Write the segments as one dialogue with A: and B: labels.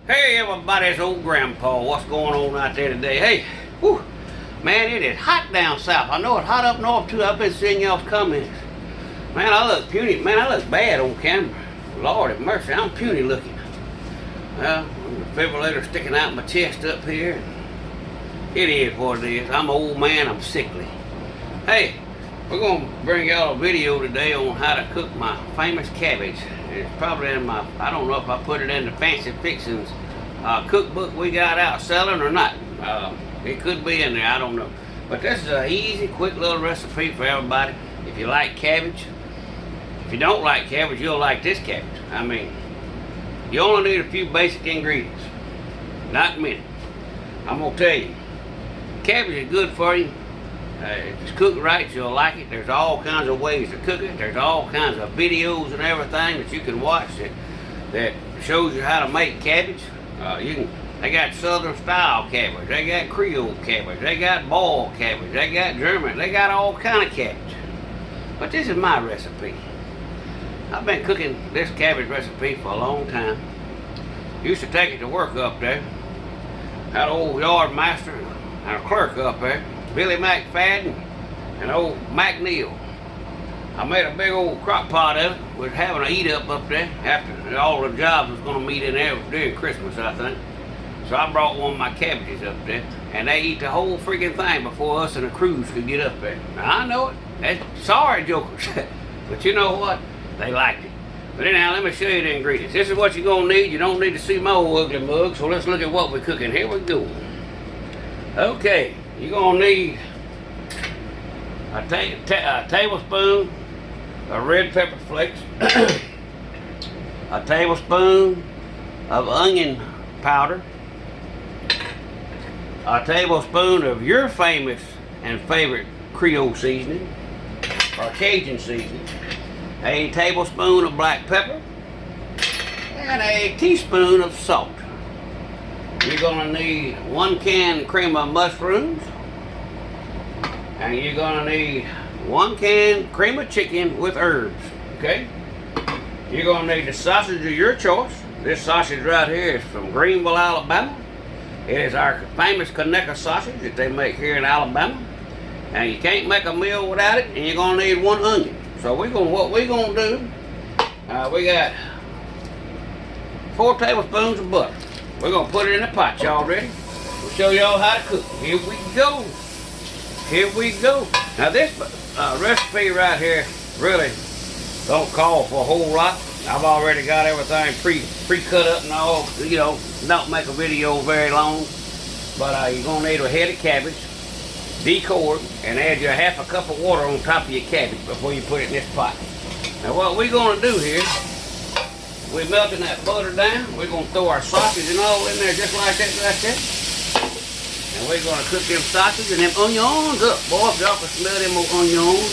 A: Hey everybody, it's old Grandpa. What's going on out there today? Hey, whew, man, it is hot down south. I know it's hot up north too. I've been seeing y'all's comments. Man, I look puny. Man, I look bad on camera. Lord have mercy, I'm puny looking. Well, the defibrillator sticking out my chest up here. It is what it is. I'm an old man, I'm sickly. Hey, we're gonna bring y'all a video today on how to cook my famous cabbage. It's probably in my, I don't know if I put it in the Fancy Fixings cookbook we got out selling or not. It could be in there, I don't know. But this is an easy, quick little recipe for everybody. If you like cabbage, if you don't like cabbage, you'll like this cabbage. I mean, you only need a few basic ingredients, not many. I'm gonna tell you, cabbage is good for you. If it's cooked right, you'll like it. There's all kinds of ways to cook it. There's all kinds of videos and everything that you can watch that shows you how to make cabbage. They got Southern style cabbage. They got Creole cabbage. They got boiled cabbage. They got German. They got all kind of cabbage. But this is my recipe. I've been cooking this cabbage recipe for a long time. Used to take it to work up there. Had an old yard master and a clerk up there. Billy McFadden and old Mac Neal. I made a big old crock pot of it. We was having a eat up there after all the jobs was going to meet in there during Christmas, I think. So I brought one of my cabbages up there, and they eat the whole freaking thing before us and the crews could get up there. Now, I know it. Sorry, jokers. But you know what? They liked it. But anyhow, let me show you the ingredients. This is what you're going to need. You don't need to see my old ugly mug, so let's look at what we're cooking. Here we go. Okay. You're going to need a tablespoon of red pepper flakes, a tablespoon of onion powder, a tablespoon of your famous and favorite Creole seasoning, or Cajun seasoning, a tablespoon of black pepper, and a teaspoon of salt. You're going to need 1 can cream of mushrooms, and you're going to need 1 can cream of chicken with herbs, okay? You're going to need the sausage of your choice. This sausage right here is from Greenville, Alabama. It is our famous Conecuh sausage that they make here in Alabama. And you can't make a meal without it, and you're going to need 1 onion. So what we're going to do, we got 4 tablespoons of butter. We're going to put it in the pot, y'all ready? We'll show y'all how to cook it. Here we go. Here we go. Now this recipe right here really don't call for a whole lot. I've already got everything pre-cut up and all, you know, don't make a video very long. But you're going to need a head of cabbage, decored, and add you a half a cup of water on top of your cabbage before you put it in this pot. Now what we're going to do here, we're melting that butter down. We're going to throw our sausage and all in there just like that, right there. And we're going to cook them sausage and them onions up. Boy, if y'all can smell them onions.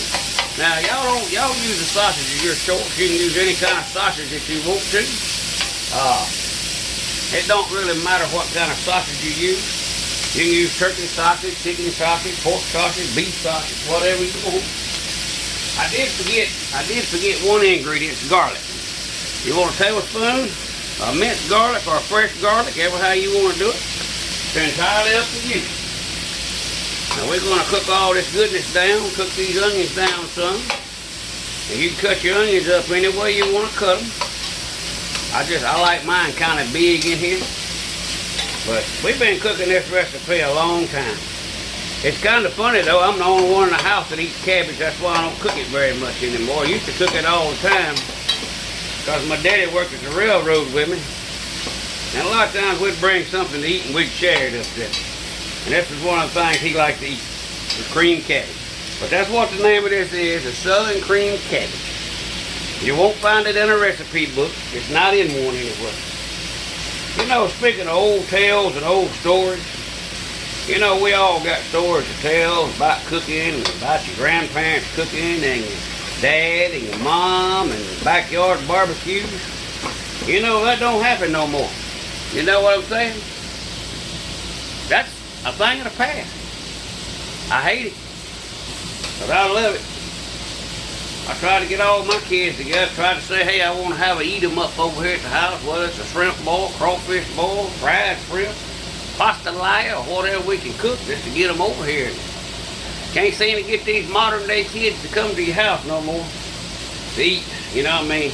A: Now, y'all use the sausage of your choice. You can use any kind of sausage that you want to. It don't really matter what kind of sausage you use. You can use turkey sausage, chicken sausage, pork sausage, beef sausage, whatever you want. I did forget one ingredient, garlic. You want a tablespoon of minced garlic or fresh garlic, ever how you want to do it. It's entirely up to you. Now we're going to cook all this goodness down, cook these onions down some. And you can cut your onions up any way you want to cut them. I like mine kind of big in here. But we've been cooking this recipe a long time. It's kind of funny though, I'm the only one in the house that eats cabbage. That's why I don't cook it very much anymore. I used to cook it all the time, because my daddy worked at the railroad with me. And a lot of times we'd bring something to eat and we'd share it up there. And this was one of the things he liked to eat, the cream cabbage. But that's what the name of this is, a Southern cream cabbage. You won't find it in a recipe book. It's not in one anywhere. You know, speaking of old tales and old stories, you know, we all got stories to tell about cooking, and about your grandparents cooking, and your dad and your mom and the backyard barbecues. You know, that don't happen no more. You know what I'm saying? That's a thing of the past. I hate it, but I love it. I try to get all my kids together, try to say, hey, I want to have a eat 'em up over here at the house, whether it's a shrimp boil, crawfish boil, fried shrimp, pastelaya, or whatever we can cook just to get them over here. Can't seem to get these modern day kids to come to your house no more to eat, you know what I mean?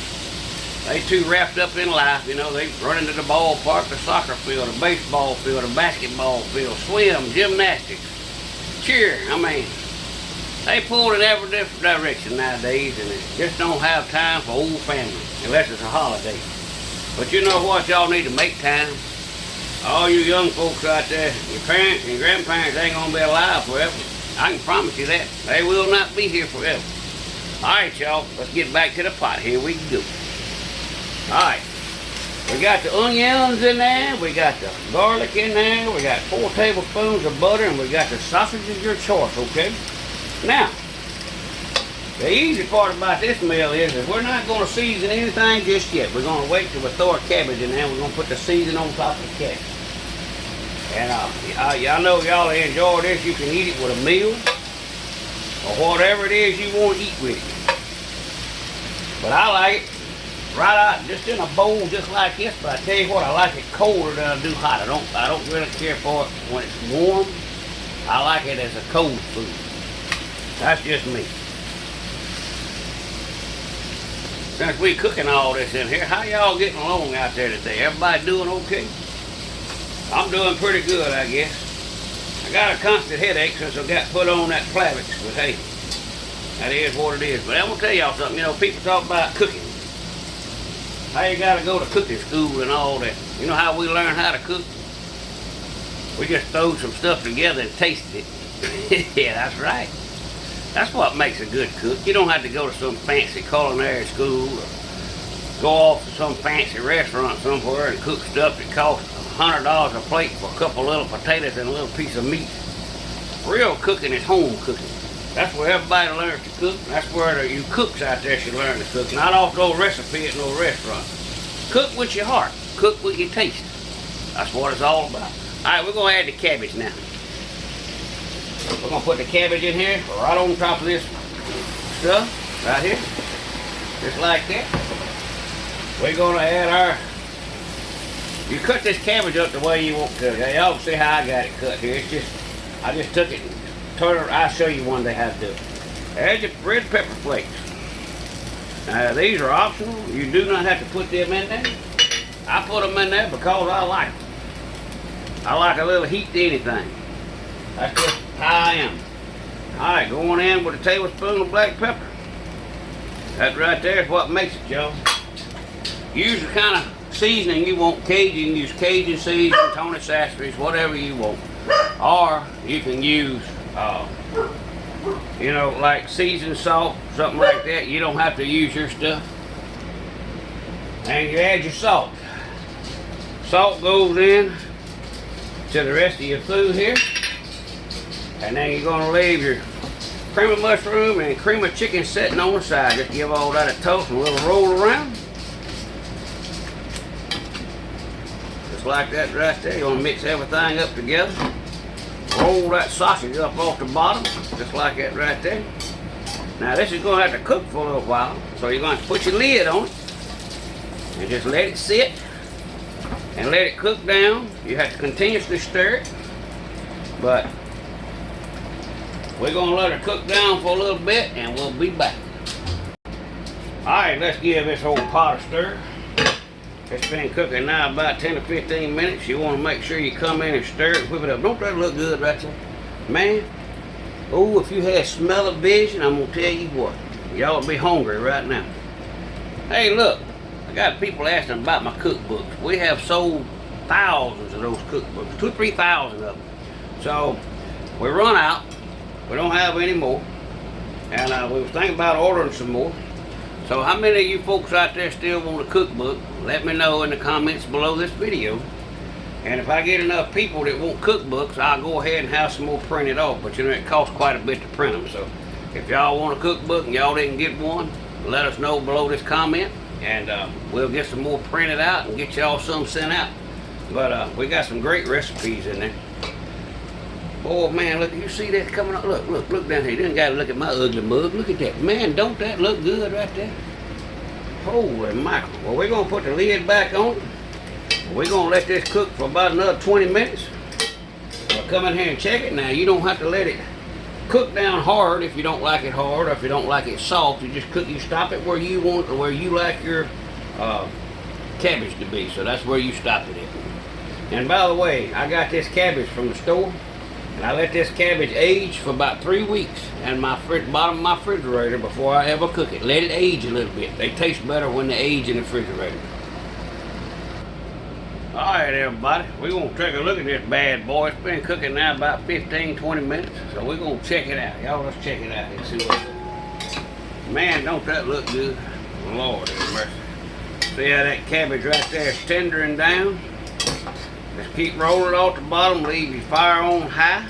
A: They too wrapped up in life, you know, they run into the ballpark, the soccer field, the baseball field, the basketball field, swim, gymnastics, cheer, I mean, they pull in every different direction nowadays, and they just don't have time for old family, unless it's a holiday. But you know what, y'all need to make time. All you young folks out there, your parents and your grandparents ain't gonna be alive forever. I can promise you that. They will not be here forever. All right, y'all, let's get back to the pot. Here we go. All right, we got the onions in there, we got the garlic in there, we got 4 tablespoons of butter, and we got the sausages your choice, okay? Now, the easy part about this meal is we're not going to season anything just yet. We're going to wait till we throw our cabbage in there. We're going to put the seasoning on top of the cabbage. And I know y'all enjoy this. You can eat it with a meal or whatever it is you want to eat with it. But I like it right out, just in a bowl just like this. But I tell you what, I like it colder than I do hot. I don't really care for it when it's warm. I like it as a cold food. That's just me. Since we cooking all this in here, how y'all getting along out there today? Everybody doing okay? I'm doing pretty good, I guess. I got a constant headache since I got put on that Plavix, but hey, that is what it is. But I'm gonna tell y'all something. You know, people talk about cooking. How you gotta go to cooking school and all that. You know how we learn how to cook? We just throwed some stuff together and tasted it. Yeah, that's right. That's what makes a good cook. You don't have to go to some fancy culinary school or go off to some fancy restaurant somewhere and cook stuff that costs $100 a plate for a couple little potatoes and a little piece of meat. Real cooking is home cooking. That's where everybody learns to cook. That's where you cooks out there should learn to cook. Not off no recipe at no restaurant. Cook with your heart. Cook with your taste. That's what it's all about. All right, we're going to add the cabbage now. We're going to put the cabbage in here right on top of this stuff right here. Just like that. We're going to add our... You cut this cabbage up the way you want to. Y'all can see how I got it cut here. It's just... I just took it and turned it. I'll show you one day how to do it. Add your red pepper flakes. These are optional. You do not have to put them in there. I put them in there because I like them. I like a little heat to anything. That's just how I am. Alright, going in with a tablespoon of black pepper. That right there is what makes it, y'all. Use the kind of seasoning you want. Cajun, you can use Cajun seasoning, Tony Sassery's, whatever you want. Or you can use, you know, like seasoned salt, something like that. You don't have to use your stuff. And you add your salt. Salt goes in to the rest of your food here. And then you're going to leave your cream of mushroom and cream of chicken sitting on the side. Just give all that a toast and a little roll around. Just like that right there. You want to mix everything up together. Roll that sausage up off the bottom. Just like that right there. Now this is going to have to cook for a little while. So you're going to put your lid on it. And just let it sit. And let it cook down. You have to continuously stir it. But we're going to let it cook down for a little bit and we'll be back. Alright, let's give this whole pot a stir. It's been cooking now about 10 to 15 minutes. You want to make sure you come in and stir it and whip it up. Don't that look good right there? Man, oh, if you had smell-o-vision, I'm going to tell you what. Y'all will be hungry right now. Hey, look. I got people asking about my cookbooks. We have sold thousands of those cookbooks. 2,000 to 3,000 of them. So, we run out. We don't have any more. And we was thinking about ordering some more. So how many of you folks out there still want a cookbook? Let me know in the comments below this video. And if I get enough people that want cookbooks, I'll go ahead and have some more printed off. But you know, it costs quite a bit to print them. So if y'all want a cookbook and y'all didn't get one, let us know below this comment. And we'll get some more printed out and get y'all some sent out. But we got some great recipes in there. Oh man, look, you see that coming up? Look down here. You didn't gotta look at my ugly mug. Look at that. Man, don't that look good right there? Holy mackerel. Well, we're gonna put the lid back on it. We're gonna let this cook for about another 20 minutes. I'll come in here and check it. Now, you don't have to let it cook down hard if you don't like it hard, or if you don't like it soft. You just you stop it where you want, or where you like your cabbage to be. So that's where you stop it at. And by the way, I got this cabbage from the store, and I let this cabbage age for about 3 weeks in my bottom of my refrigerator before I ever cook it. Let it age a little bit. They taste better when they age in the refrigerator. Alright everybody, we're going to take a look at this bad boy. It's been cooking now about 15-20 minutes, so we're going to check it out. Y'all, let's check it out and see what it looks like. Man, don't that look good? Lord have mercy. See how that cabbage right there is tendering down? Just keep rolling off the bottom, leave your fire on high.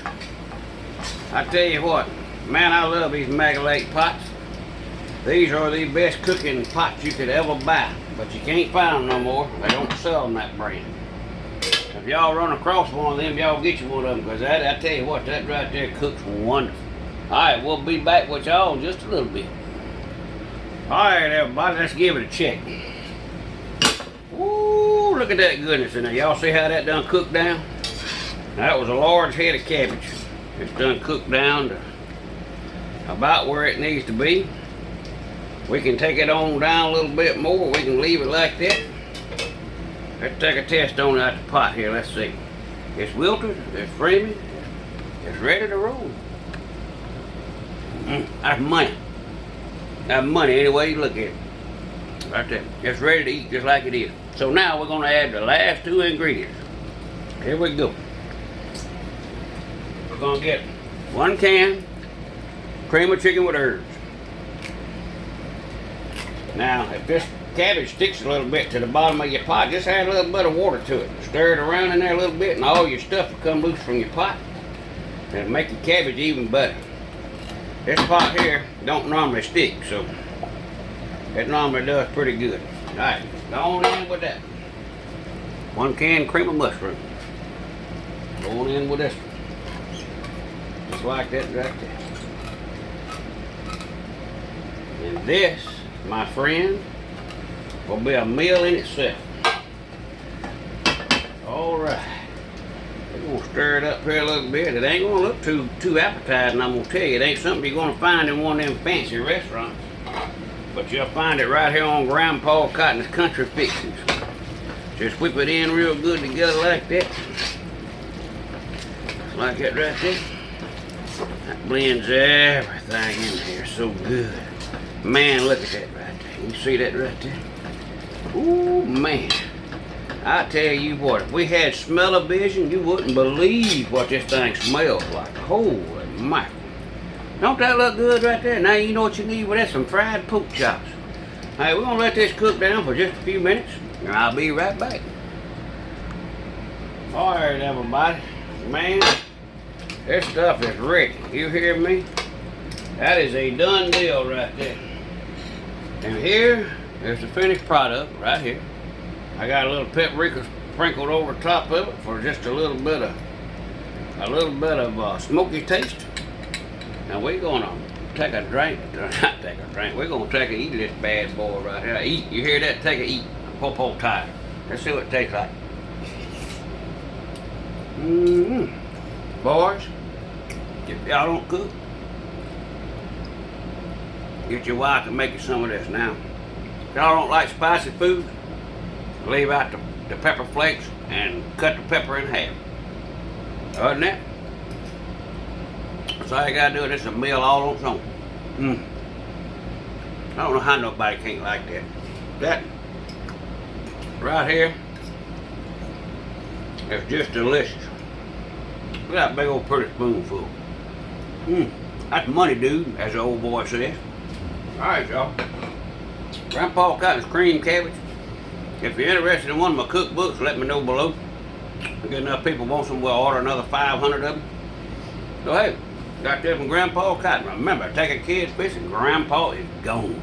A: I tell you what, man, I love these Magalate pots. These are the best cooking pots you could ever buy, but you can't find them no more. They don't sell them that brand. If y'all run across one of them, y'all get you one of them, because I tell you what, that right there cooks wonderful. Alright, we'll be back with y'all in just a little bit. Alright everybody, let's give it a check. Woo, look at that goodness in there. Y'all see how that done cooked down? That was a large head of cabbage. It's done cooked down to about where it needs to be. We can take it on down a little bit more. We can leave it like that. Let's take a test on it out the pot here. Let's see. It's wilted, it's framing, it's ready to roll. That's money. That's money any way you look at it. Right there. It's ready to eat just like it is. So now we're going to add the last 2 ingredients. Here we go. We're going to get 1 can cream of chicken with herbs. Now, if this cabbage sticks a little bit to the bottom of your pot, just add a little bit of water to it. Stir it around in there a little bit, and all your stuff will come loose from your pot. And it'll make your cabbage even better. This pot here don't normally stick, so it normally does pretty good. Alright, go on in with that. 1 can cream of mushroom. Go on in with this one. Just like that right there. And this, my friend, will be a meal in itself. Alright. We're going to stir it up here a little bit. It ain't going to look too appetizing, I'm going to tell you. It ain't something you're going to find in one of them fancy restaurants. But you'll find it right here on Grandpa Cotton's Country Fixings. Just whip it in real good together like that. Like that right there. That blends everything in there so good. Man, look at that right there. You see that right there? Ooh, man. I tell you what, if we had smell-o-vision, you wouldn't believe what this thing smells like. Holy mackerel. Don't that look good right there? Now you know what you need with that, some fried pork chops. Alright, we're going to let this cook down for just a few minutes, and I'll be right back. Alright, everybody. Man, this stuff is ready. You hear me? That is a done deal right there. And here is the finished product right here. I got a little paprika sprinkled over the top of it for just a little bit of smoky taste. Now we're gonna take a drink. Not take a drink. We're gonna take a eat of this bad boy right here. Eat. You hear that? Take a eat. Po-po tie. Let's see what it tastes like. Boys, if y'all don't cook, get your wife to make you some of this now. If y'all don't like spicy food, leave out the pepper flakes and cut the pepper in half. Other than that, that's all you gotta do. It's a meal all on its own. I don't know how nobody can't like that. That right here is just delicious. Look at that big old pretty spoonful. That's money, dude, as the old boy says. Alright, y'all. Grandpa Cotton's cream cabbage. If you're interested in one of my cookbooks, let me know below. If get enough people want some, we'll order another 500 of them. So hey, got this from Grandpa Cotton. Remember, take a kid fishing, Grandpa is gone.